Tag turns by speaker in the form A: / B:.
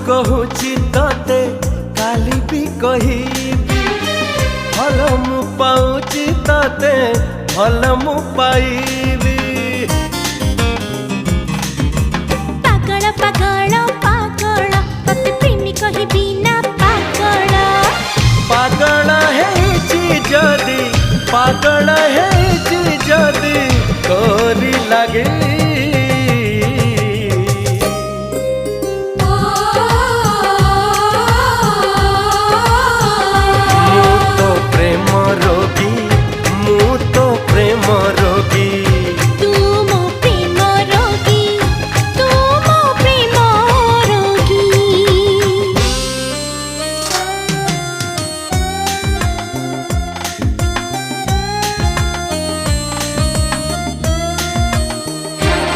A: कहूची तते काली भी कहिबी भल मु पाऊची तते भल मु पाइबी
B: पागल पागल पागल तते प्रेमी कहिबी ना पागल
A: पागल है जदी पागल है जदी तोरी लगे